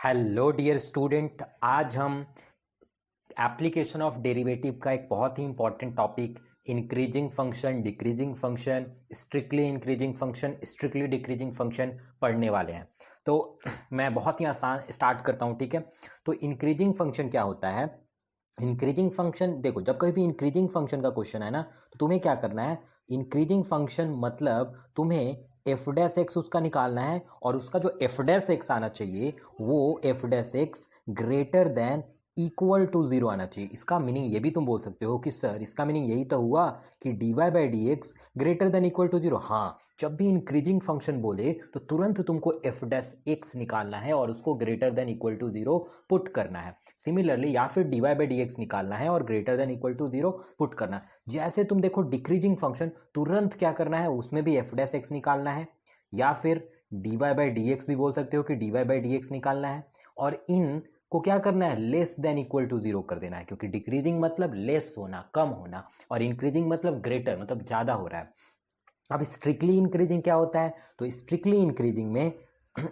Hello dear student, आज हम application of derivative का एक बहुत ही important topic increasing function, decreasing function, strictly increasing function, strictly decreasing function पढ़ने वाले हैं। तो मैं बहुत ही आसान स्टार्ट करता हूँ, ठीक है। तो इंक्रीजिंग फंक्शन क्या होता है? इंक्रीजिंग फंक्शन देखो, जब कभी भी इंक्रीजिंग फंक्शन का क्वेश्चन है ना, तो तुम्हें क्या करना है, इंक्रीजिंग फंक्शन मतलब तुम्हें एफ डैश एक्स उसका निकालना है और उसका जो एफ डैश एक्स आना चाहिए वो F dash X greater than equal to zero आना चाहिए। इसका मीनिंग ये भी तुम बोल सकते हो कि सर इसका मीनिंग यही तो हुआ कि D Y by D X greater than equal to zero. हाँ, जब भी इंक्रीजिंग फंक्शन बोले तो तुरंत तुमको एफ डैश एक्स निकालना है और उसको greater than equal to zero put करना है। सिमिलरली या फिर D Y by D X निकालना है और greater than equal to zero put करना है। जैसे तुम देखो डिक्रीजिंग फंक्शन, तुरंत क्या करना है, उसमें भी एफ डैश एक्स निकालना है या फिर D Y by D X भी बोल सकते हो कि D Y by D X निकालना है और इन को क्या करना है, less than equal to zero कर देना है, क्योंकि डिक्रीजिंग मतलब लेस होना, कम होना, और इंक्रीजिंग मतलब ग्रेटर मतलब ज्यादा हो रहा है। अब स्ट्रिक्टली इंक्रीजिंग क्या होता है? तो स्ट्रिक्टली इंक्रीजिंग में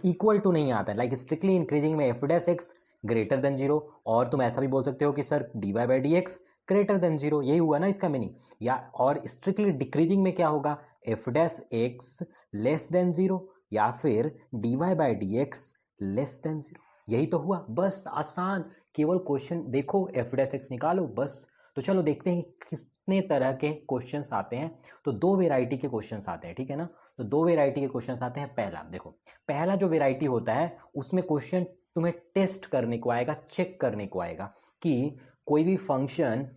इक्वल टू नहीं आता है। लाइक स्ट्रिक्टली इंक्रीजिंग में F dash X greater than zero, और तुम ऐसा भी बोल सकते हो कि sir D Y by D X greater than zero. यही हुआ ना इसका मीनिंग। या और स्ट्रिक्टली डिक्रीजिंग में क्या होगा, F dash X less than zero या फिर D Y by D X less than zero. यही तो हुआ, बस आसान। केवल क्वेश्चन देखो, एफ डैश एक्स निकालो, बस। तो चलो देखते हैं कितने तरह के क्वेश्चंस आते हैं। तो दो वेराइटी के क्वेश्चंस आते हैं, ठीक है ना। तो दो वेराइटी के क्वेश्चंस आते हैं। पहला देखो, पहला जो वेराइटी होता है उसमें क्वेश्चन तुम्हें टेस्ट करने को आएगा, चेक करने को आएगा कि कोई भी फंक्शन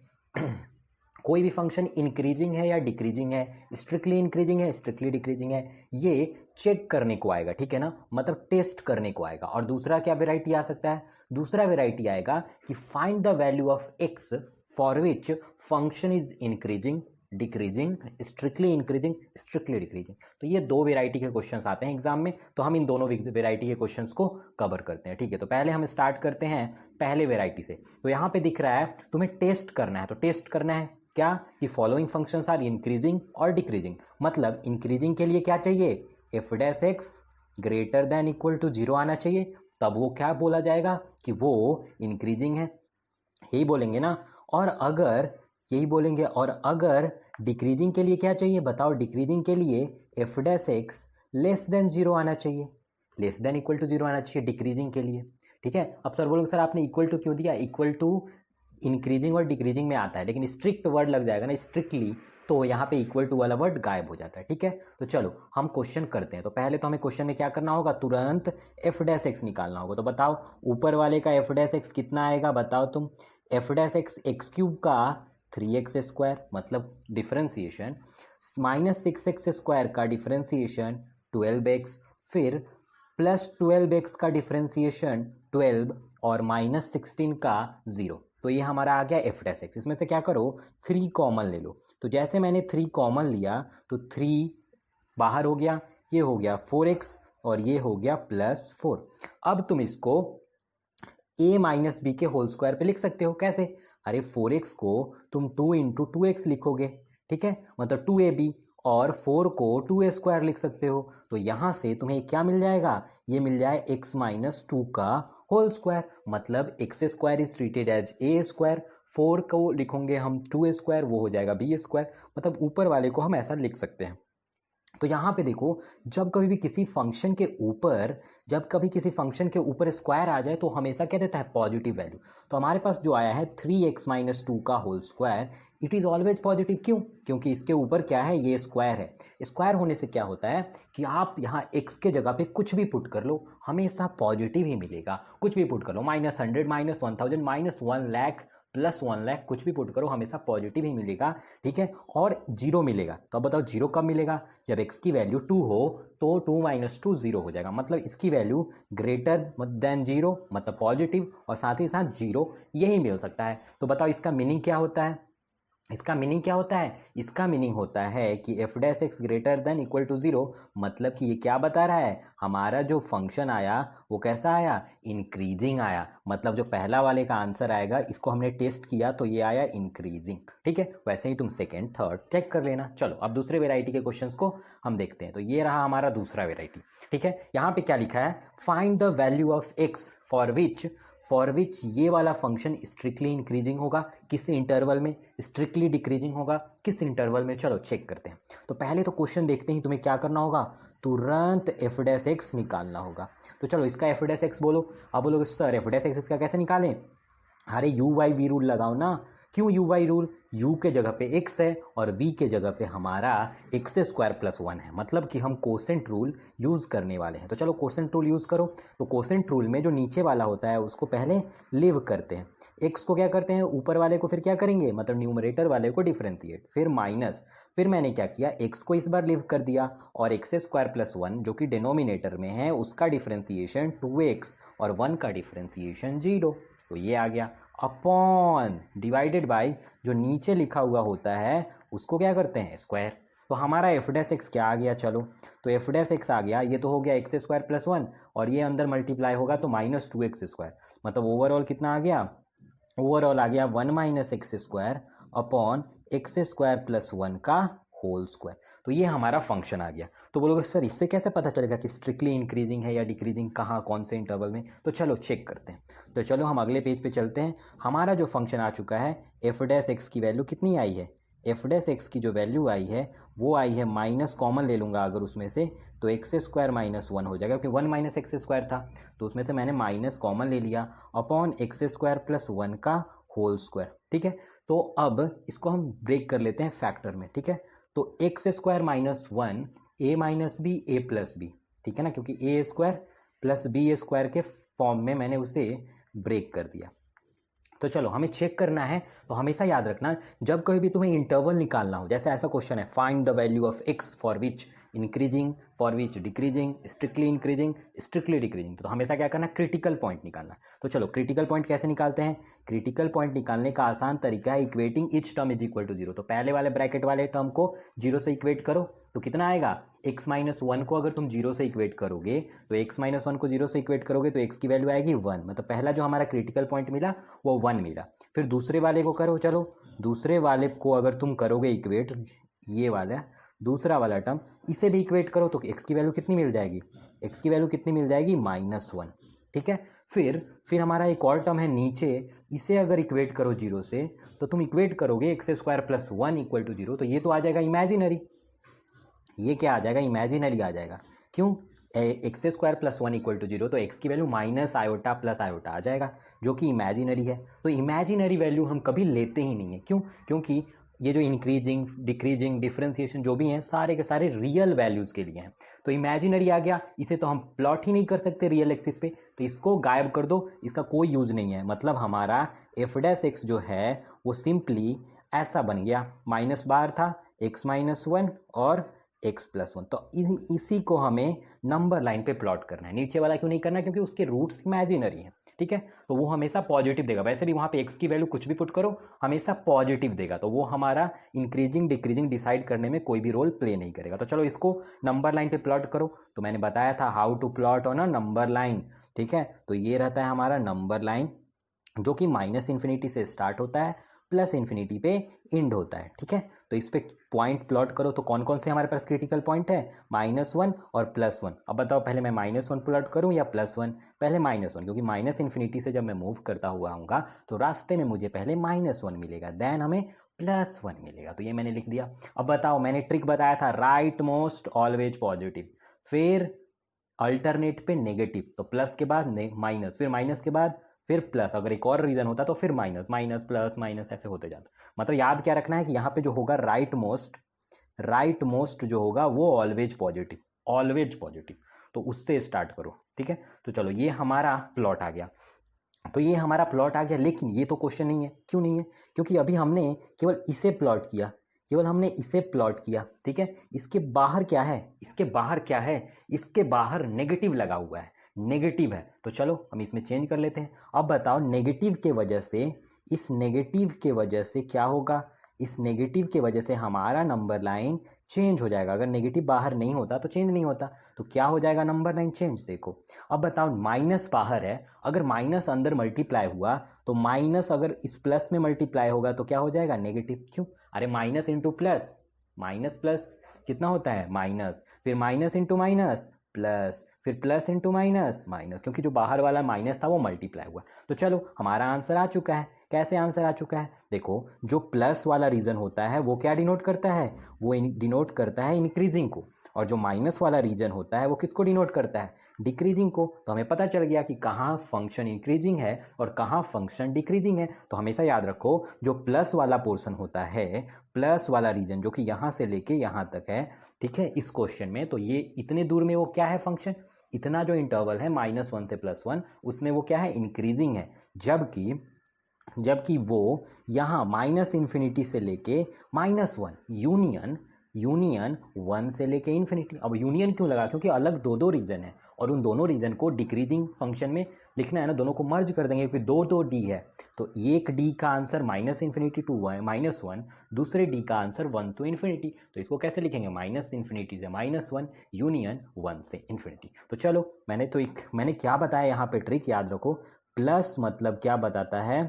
कोई भी फंक्शन इंक्रीजिंग है या डिक्रीजिंग है, स्ट्रिक्टली इंक्रीजिंग है, स्ट्रिक्टली डिक्रीजिंग है, ये चेक करने को आएगा, ठीक है ना, मतलब टेस्ट करने को आएगा। और दूसरा क्या वेराइटी आ सकता है? दूसरा वेराइटी आएगा कि find the value of x for which function is increasing, decreasing, strictly increasing, strictly decreasing. तो ये दो वेराइटी के क्वेश्चंस आते हैं एग्जाम में, तो हम इन दोनों वेराइटी के क्वेश्चंस को कवर करते हैं, ठीक है। तो पहले हम स्टार्ट करते हैं पहले वेराइटी से। तो यहाँ पे दिख रहा है तुम्हें टेस्ट करना है, तो टेस्ट करना है क्या कि फॉलोइंग फंक्शंस आर इंक्रीजिंग और डिक्रीजिंग। मतलब इंक्रीजिंग के लिए क्या चाहिए, F dash X greater than equal to zero आना चाहिए, तब वो क्या बोला जाएगा कि वो इंक्रीजिंग है, यही बोलेंगे ना। और अगर यही बोलेंगे, और अगर डिक्रीजिंग के लिए क्या चाहिए बताओ, डिक्रीजिंग के लिए F dash X less than zero आना चाहिए, less than equal to zero आना चाहिए डिक्रीजिंग के लिए, ठीक है। अब सर बोलोगे सर आपने इक्वल टू क्यों दिया, इक्वल टू इंक्रीजिंग और डिक्रीजिंग में आता है, लेकिन स्ट्रिक्ट वर्ड लग जाएगा ना स्ट्रिक्टली, तो यहाँ पे इक्वल टू वाला वर्ड गायब हो जाता है, ठीक है। तो चलो हम क्वेश्चन करते हैं। तो पहले तो हमें क्वेश्चन में क्या करना होगा, तुरंत एफ डैश एक्स निकालना होगा। तो बताओ ऊपर वाले का एफ डैश एक्स कितना आएगा, बताओ तुम। F dash x x cube का 3x² मतलब डिफरेंशिएशन, माइनस 6x² का डिफरेंशिएशन 12x, फिर प्लस 12x का डिफरेंशिएशन 12 और माइनस 16 का 0। तो ये हमारा आ गया एफ डैश एक्स। इसमें से क्या करो, 3 कॉमन ले लो। तो जैसे मैंने 3 कॉमन लिया तो 3 बाहर हो गया, ये हो गया 4x और ये हो गया +4। अब तुम इसको a माइनस बी के होल स्क्वायर पे लिख सकते हो। कैसे? अरे 4x को तुम 2 इंटू 2x लिखोगे, ठीक है, मतलब 2ab, और 4 को 2a² लिख सकते हो। तो यहां से तुम्हें क्या मिल जाएगा, ये मिल जाए x माइनस 2 का होल स्क्वायर, मतलब x² is treated as a², 4 को लिखोगे हम 2a², वो हो जाएगा b², मतलब ऊपर वाले को हम ऐसा लिख सकते हैं। तो यहाँ पे देखो, जब कभी भी किसी फंक्शन के ऊपर जब कभी किसी फंक्शन के ऊपर स्क्वायर आ जाए तो हमेशा क्या देता है, पॉजिटिव वैल्यू। तो हमारे पास जो आया है 3x माइनस 2 का whole square, it is always positive. क्यों? क्योंकि इसके ऊपर क्या है, ये स्क्वायर है। स्क्वायर होने से क्या होता है कि आप यहाँ x के जगह पे कुछ भी पुट कर लो, हमेशा पॉजिटिव ही मिलेगा। कुछ भी पुट कर लो, -100, -1000, -1 लाख, +1 लाख, कुछ भी पुट करो हमेशा पॉजिटिव ही मिलेगा, ठीक है। और जीरो मिलेगा। तो अब बताओ जीरो कब मिलेगा, जब x की वैल्यू 2 हो, तो 2 माइनस 2 0 हो जाएगा, मतलब इसकी वैल्यू ग्रेटर देन जीरो, मतलब पॉजिटिव, और साथ ही साथ जीरो यही मिल सकता है। तो बताओ इसका मीनिंग क्या होता है, इसका मीनिंग क्या होता है? इसका मीनिंग होता है कि F dash X greater than equal to zero, मतलब कि ये क्या बता रहा है, हमारा जो फंक्शन आया वो कैसा आया, इंक्रीजिंग आया। मतलब जो पहला वाले का आंसर आएगा, इसको हमने टेस्ट किया तो ये आया इंक्रीजिंग। ठीक है, वैसे ही तुम सेकेंड थर्ड चेक कर लेना। चलो अब दूसरे वेराइटी के क्वेश्चंस को हम देखते हैं। तो ये रहा हमारा दूसरा वेराइटी। ठीक है, यहाँ पे क्या लिखा है, find the value of x for which ये वाला फंक्शन स्ट्रिक्टली इंक्रीजिंग होगा, किस इंटरवल में, स्ट्रिक्टली डिक्रीजिंग होगा, किस इंटरवल में। चलो चेक करते हैं। तो पहले तो क्वेश्चन देखते ही तुम्हें क्या करना होगा, तुरंत एफ डैश एक्स निकालना होगा। तो चलो इसका एफ डैश एक्स बोलो। अब बोलोगे सर एफ डैश एक्स इसका कैसे निकालें, अरे यू वाई वी रूल लगाओ ना। क्यों यू वाई रूल, u के जगह पे x है और v के जगह पे हमारा एक्स स्क्वायर प्लस 1 है, मतलब कि हम कोसेंट रूल यूज़ करने वाले हैं। तो चलो कोसेंट रूल यूज़ करो। तो कोसेंट रूल में जो नीचे वाला होता है उसको पहले लिव करते हैं, x को क्या करते हैं, ऊपर वाले को फिर क्या करेंगे, मतलब न्यूमरेटर वाले को डिफ्रेंशिएट, फिर माइनस, फिर मैंने क्या किया, x को इस बार लिव कर दिया और एक्स स्क्वायर प्लस 1 जो कि डिनोमिनेटर में है उसका डिफ्रेंशिएशन 2x और 1 का डिफ्रेंशिएशन 0। तो ये आ गया, अपॉन डिवाइडेड बाय जो नीचे लिखा हुआ होता है उसको क्या करते हैं, स्क्वायर। तो हमारा एफ डैश एक्स क्या आ गया, चलो तो एफ डैश एक्स आ गया, ये तो हो गया एक्स स्क्वायर प्लस 1 और ये अंदर मल्टीप्लाई होगा तो माइनस 2x स्क्वायर, मतलब ओवरऑल कितना आ गया, ओवरऑल आ गया 1 minus x square upon x square plus 1 का होल स्क्वायर। तो ये हमारा फंक्शन आ गया। तो बोलोगे सर इससे कैसे पता चलेगा कि स्ट्रिक्टली इंक्रीजिंग है या डिक्रीजिंग, कहाँ कौन से इंटरवल में। तो चलो चेक करते हैं। तो चलो हम अगले पेज पे चलते हैं। हमारा जो फंक्शन आ चुका है, एफ डैश एक्स की वैल्यू कितनी आई है, एफ डैश एक्स की जो वैल्यू आई है वो आई है, माइनस कॉमन ले लूँगा अगर उसमें से, तो एक्स स्क्वायर माइनस 1 हो जाएगा, क्योंकि 1 माइनस एक्स स्क्वायर था तो उसमें से मैंने माइनस कॉमन ले लिया, अपॉन एक्स स्क्वायर प्लस 1 का होल स्क्वायर। ठीक है, तो अब इसको हम ब्रेक कर लेते हैं फैक्टर में। ठीक है, तो एक्स स्क्वायर माइनस 1 ए माइनस बी ए प्लस बी, ठीक है ना, क्योंकि ए स्क्वायर प्लस बी स्क्वायर के फॉर्म में मैंने उसे ब्रेक कर दिया। तो चलो हमें चेक करना है, तो हमेशा याद रखना जब कभी भी तुम्हें इंटरवल निकालना हो, जैसे ऐसा क्वेश्चन है, find the value of x for which increasing, for which decreasing, strictly increasing, strictly decreasing, तो हमेशा क्या करना, क्रिटिकल पॉइंट निकालना। तो चलो क्रिटिकल पॉइंट कैसे निकालते हैं, क्रिटिकल पॉइंट निकालने का आसान तरीका है equating each term is equal to 0। तो पहले वाले ब्रैकेट वाले टर्म को 0 से इक्वेट करो तो कितना आएगा, x माइनस 1 को अगर तुम 0 से इक्वेट करोगे तो x माइनस 1 को 0 से इक्वेट करोगे तो x की वैल्यू आएगी 1, मतलब पहला जो हमारा क्रिटिकल पॉइंट मिला वो 1 मिला। फिर दूसरे वाले को करो, चलो दूसरे वाले को अगर तुम करोगे इक्वेट, ये वाला दूसरा वाला टर्म, इसे भी इक्वेट करो तो x की वैल्यू कितनी मिल जाएगी, x की वैल्यू कितनी मिल जाएगी, -1। ठीक है, फिर हमारा एक और टर्म है नीचे, इसे अगर इक्वेट करो 0 से तो तुम इक्वेट करोगे X square plus 1 equal to 0, तो ये तो आ जाएगा इमेजिनरी, ये क्या आ जाएगा, इमेजिनरी आ जाएगा। क्यों, x square plus 1 equal to 0, तो एक्स की value minus iota plus iota आ जाएगा जो कि इमेजिनरी है। तो इमेजिनरी वैल्यू हम कभी लेते ही नहीं है, क्यों, क्योंकि ये जो इंक्रीजिंग डिक्रीजिंग डिफरेंशिएशन जो भी हैं सारे के सारे रियल वैल्यूज़ के लिए हैं। तो इमेजिनरी आ गया, इसे तो हम प्लॉट ही नहीं कर सकते रियल एक्सिस पे, तो इसको गायब कर दो, इसका कोई यूज़ नहीं है। मतलब हमारा एफ डैश एक्स जो है वो सिंपली ऐसा बन गया, माइनस बार था, एक्स माइनस 1 और एक्स प्लस 1, तो इसी को हमें नंबर लाइन पे प्लॉट करना है। नीचे वाला क्यों नहीं करना है, क्योंकि उसके रूट्स इमेजिनरी हैं। ठीक है, तो वो हमेशा पॉजिटिव देगा, वैसे भी वहाँ पे एक्स की वैल्यू कुछ भी पुट करो हमेशा पॉजिटिव देगा, तो वो हमारा इंक्रीजिंग डिक्रीजिंग डिसाइड करने में कोई भी रोल प्ले नहीं करेगा। तो चलो इसको नंबर लाइन पे प्लॉट करो, तो मैंने बताया था how to plot on a number line. ठीक है, तो ये रहता है हमारा नंबर लाइन जो कि माइनस इन्फिनिटी से स्टार्ट होता है प्लस इन्फिनिटी पे एंड होता है। ठीक है, तो इस पे पॉइंट प्लॉट करो, तो कौन कौन से हमारे पास क्रिटिकल पॉइंट है, -1 और +1। अब बताओ पहले मैं -1 प्लॉट करूं या +1, पहले -1, क्योंकि माइनस इन्फिनिटी से जब मैं मूव करता हुआ आऊँगा तो रास्ते में मुझे पहले -1 मिलेगा, देन हमें +1 मिलेगा, तो ये मैंने लिख दिया। अब बताओ मैंने ट्रिक बताया था, राइट मोस्ट ऑलवेज पॉजिटिव, फिर अल्टरनेट पे नेगेटिव, तो प्लस के बाद माइनस, फिर माइनस के बाद फिर प्लस, अगर एक और रीजन होता तो फिर माइनस माइनस प्लस माइनस ऐसे होते जाता। मतलब याद क्या रखना है कि यहाँ पे जो होगा राइट मोस्ट जो होगा वो ऑलवेज पॉजिटिव, तो उससे स्टार्ट करो। ठीक है, तो चलो ये हमारा प्लॉट आ गया, तो ये हमारा प्लॉट आ गया, लेकिन ये तो क्वेश्चन नहीं है। क्यों नहीं है, क्योंकि अभी हमने केवल इसे प्लॉट किया, ठीक है, इसके बाहर क्या है, इसके बाहर नेगेटिव लगा हुआ है, नेगेटिव है, तो चलो हम इसमें चेंज कर लेते हैं। अब बताओ नेगेटिव के वजह से, इस नेगेटिव के वजह से क्या होगा, इस नेगेटिव की वजह से हमारा नंबर लाइन चेंज हो जाएगा। अगर नेगेटिव बाहर नहीं होता तो चेंज नहीं होता, तो क्या हो जाएगा नंबर लाइन चेंज। देखो अब बताओ, माइनस बाहर है, अगर माइनस अंदर मल्टीप्लाई हुआ तो माइनस अगर इस प्लस में मल्टीप्लाई होगा तो क्या हो जाएगा नेगेटिव। क्यों? अरे minus into plus, minus plus कितना होता है माइनस, फिर माइनस इंटू माइनस प्लस, फिर प्लस इंटू माइनस माइनस, क्योंकि जो बाहर वाला माइनस था वो मल्टीप्लाई हुआ। तो चलो हमारा आंसर आ चुका है। कैसे आंसर आ चुका है? देखो जो प्लस वाला रीजन होता है वो क्या डिनोट करता है, वो डिनोट करता है इंक्रीजिंग को, और जो माइनस वाला रीजन होता है वो किसको डिनोट करता है, डिक्रीजिंग को। तो हमें पता चल गया कि कहाँ फंक्शन इंक्रीजिंग है और कहाँ फंक्शन डिक्रीजिंग है। तो हमेशा याद रखो, जो प्लस वाला पोर्शन होता है, प्लस वाला रीजन जो कि यहाँ से लेके यहाँ तक है, ठीक है, इस क्वेश्चन में, तो ये इतने दूर में वो क्या है फंक्शन, इतना जो इंटरवल है -1 से +1, उसमें वो क्या है इंक्रीजिंग है। जबकि वो यहाँ -∞ से लेके -1 यूनियन 1 से लेके इन्फिनिटी। अब यूनियन क्यों लगा? क्योंकि अलग दो रीजन है और उन दोनों रीजन को डिक्रीजिंग फंक्शन में लिखना है ना, दोनों को मर्ज कर देंगे क्योंकि दो डी है। तो एक डी का आंसर -∞ टू -1, दूसरे डी का आंसर 1 to ∞। तो इसको कैसे लिखेंगे? -∞ से -1 यूनियन 1 से इन्फिनिटी। तो चलो मैंने क्या बताया यहाँ पे, ट्रिक याद रखो। प्लस मतलब क्या बताता है?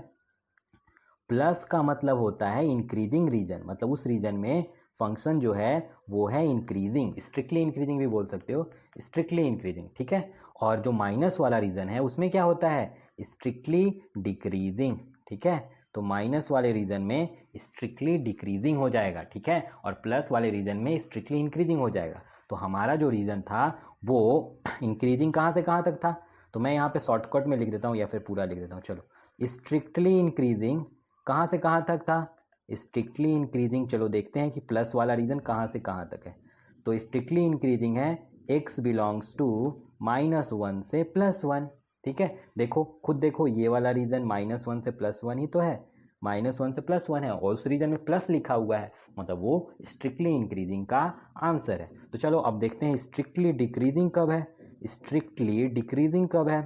प्लस का मतलब होता है इंक्रीजिंग रीजन, मतलब उस रीजन में फंक्शन जो है वो है इंक्रीजिंग, स्ट्रिक्टली इंक्रीजिंग भी बोल सकते हो, स्ट्रिक्टली इंक्रीजिंग, ठीक है। और जो माइनस वाला रीजन है उसमें क्या होता है, स्ट्रिक्टली डिक्रीजिंग, ठीक है। तो माइनस वाले रीजन में स्ट्रिक्टली डिक्रीजिंग हो जाएगा, ठीक है, और प्लस वाले रीजन में स्ट्रिक्टली इंक्रीजिंग हो जाएगा। तो हमारा जो रीजन था वो इंक्रीजिंग कहाँ से कहाँ तक था, तो मैं यहाँ पे शॉर्टकट में लिख देता हूँ या फिर पूरा लिख देता हूँ। चलो, स्ट्रिक्टली इंक्रीजिंग कहाँ से कहाँ तक था, स्ट्रिक्टली इंक्रीजिंग। चलो देखते हैं कि प्लस वाला रीजन कहाँ से कहाँ तक है। तो स्ट्रिक्टली इंक्रीजिंग है x बिलोंग्स टू -1 से +1, ठीक है। देखो खुद देखो, ये वाला रीजन -1 से +1 ही तो है, -1 से +1 है और उस रीजन में प्लस लिखा हुआ है, मतलब वो स्ट्रिक्टली इंक्रीजिंग का आंसर है। तो चलो अब देखते हैं स्ट्रिक्टली डिक्रीजिंग कब है, स्ट्रिक्टली डिक्रीजिंग कब है।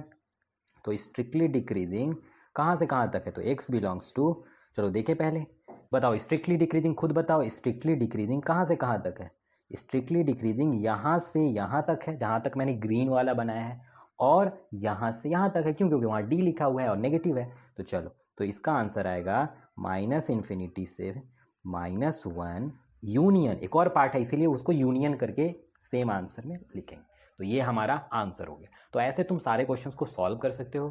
तो स्ट्रिक्टली डिक्रीजिंग कहाँ से कहाँ तक है, तो x बिलोंग्स टू, चलो देखें पहले, बताओ स्ट्रिक्टली डिक्रीजिंग, खुद बताओ स्ट्रिक्टली डिक्रीजिंग कहाँ से कहाँ तक है। स्ट्रिक्टली डिक्रीजिंग यहाँ से यहाँ तक है, जहाँ तक मैंने ग्रीन वाला बनाया है, और यहाँ से यहाँ तक है। क्यों? क्योंकि वहाँ डी लिखा हुआ है और नेगेटिव है। तो चलो, तो इसका आंसर आएगा -∞ से -1 यूनियन, एक और पार्ट है इसीलिए उसको यूनियन करके सेम आंसर में लिखेंगे। तो ये हमारा आंसर हो गया। तो ऐसे तुम सारे क्वेश्चंस को सॉल्व कर सकते हो।